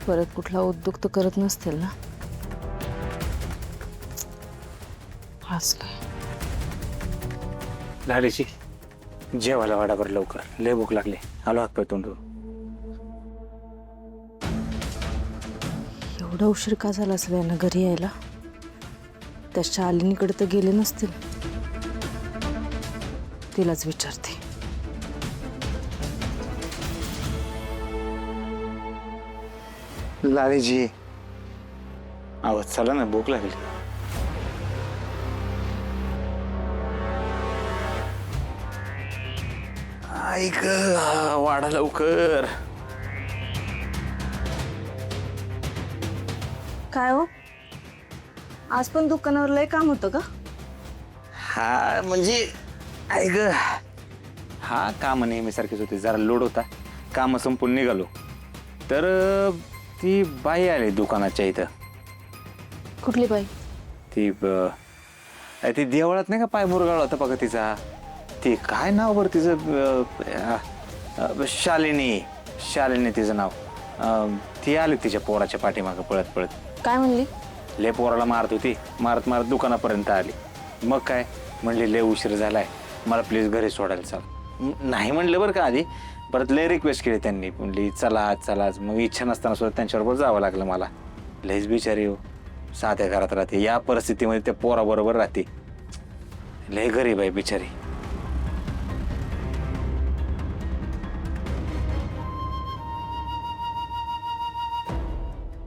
परत कुठला उद्योग तर करत नसतील ना? आज काय लाडीची जेवायला वाडा बरं लवकर, लय भूक लागली. आलो हात पाय तोंडून. एवढा उशीर का झाला असेल यांना घरी यायला? त्या शालिनीकडे तर गेले नसतील. तिलाच विचारते. लाडीची आवाज चला ना, भूक लागली. ऐक वाडा लवकर. काय हो, आज पण दुकानावर लय काम होतं का? हा म्हणजे ऐक, हा काम नेहमीसारखीच होते. जरा लोड होता, काम संपून निघालो तर ती बाई आली दुकानाच्या इथं. कुठली बाई? ती देवळात नाही का पाय मुरगाळ होता बघा तिचा. ती काय नाव बरं तिचं? शालिनी. शालिनी तिचं नाव. ती आली तिच्या पोराच्या पाठीमागं पळत पळत. काय म्हणली? लय पोराला मारत होती. मारत मारत दुकानापर्यंत आली. मग काय म्हणली, लय उशीर झालाय, मला प्लीज घरी सोडायला चाल. नाही म्हणलं बरं का आधी. परत लय रिक्वेस्ट केली त्यांनी. म्हणली चला चलाच. मग इच्छा नसताना सुद्धा त्यांच्याबरोबर जावं लागलं मला. लयच बिचारी हो, साध्या घरात राहते, या परिस्थितीमध्ये त्या पोराबरोबर राहते. लय गरीब आहे बिचारी.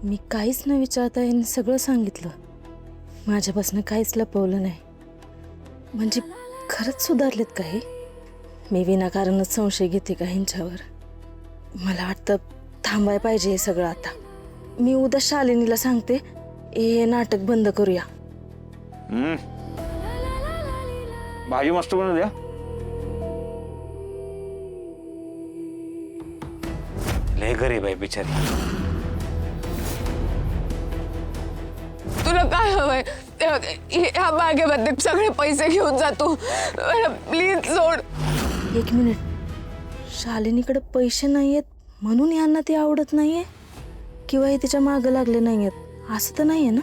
मी काहीच न विचारता यांनी सगळं सांगितलं. माझ्यापासून काहीच लपवलं नाही. म्हणजे खरंच सुधारलेत काही? मी विनाकारणच संशय घेते का ह्यांच्यावर? मला वाटतं थांबाय पाहिजे हे सगळं आता. मी उद्या शालिनीला सांगते, हे नाटक बंद करूया. भाजी मस्त बनवू द्या. लय गरीब आहे बिचारी. तुला काय हवंय? ह्या बागेमध्ये सगळे पैसे घेऊन जातो. प्लीज सोड. एक मिनिट, शालिनीकडे पैसे नाहीयेत म्हणून यांना ते आवडत नाहीये? किंवा हे तिच्या मागं लागले नाहीयेत, असं तर नाहीये ना?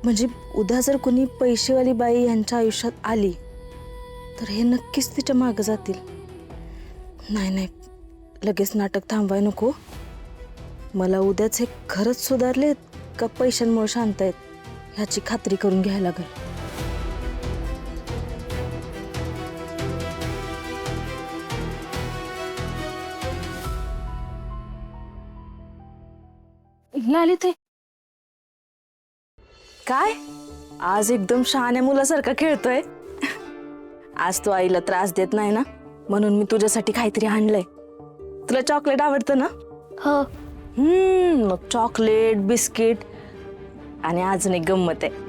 म्हणजे उद्या जर कोणी पैसेवाली बाई यांच्या आयुष्यात आली तर हे नक्कीच तिच्या मागं जातील. नाही नाही, लगेच नाटक थांबवाय नको. मला उद्याच हे खरंच सुधारलेत का पैशांमुळे शांत आहेत ह्याची खात्री करून घ्यायला लागेल. लालिते, काय आज एकदम शहाण्या मुलासारखा खेळतोय? आज तू आईला त्रास देत नाही ना, म्हणून मी तुझ्यासाठी काहीतरी आणलंय. तुला चॉकलेट आवडतं ना? हो. मग चॉकलेट, बिस्किट आणि अजून एक गंमत आहे.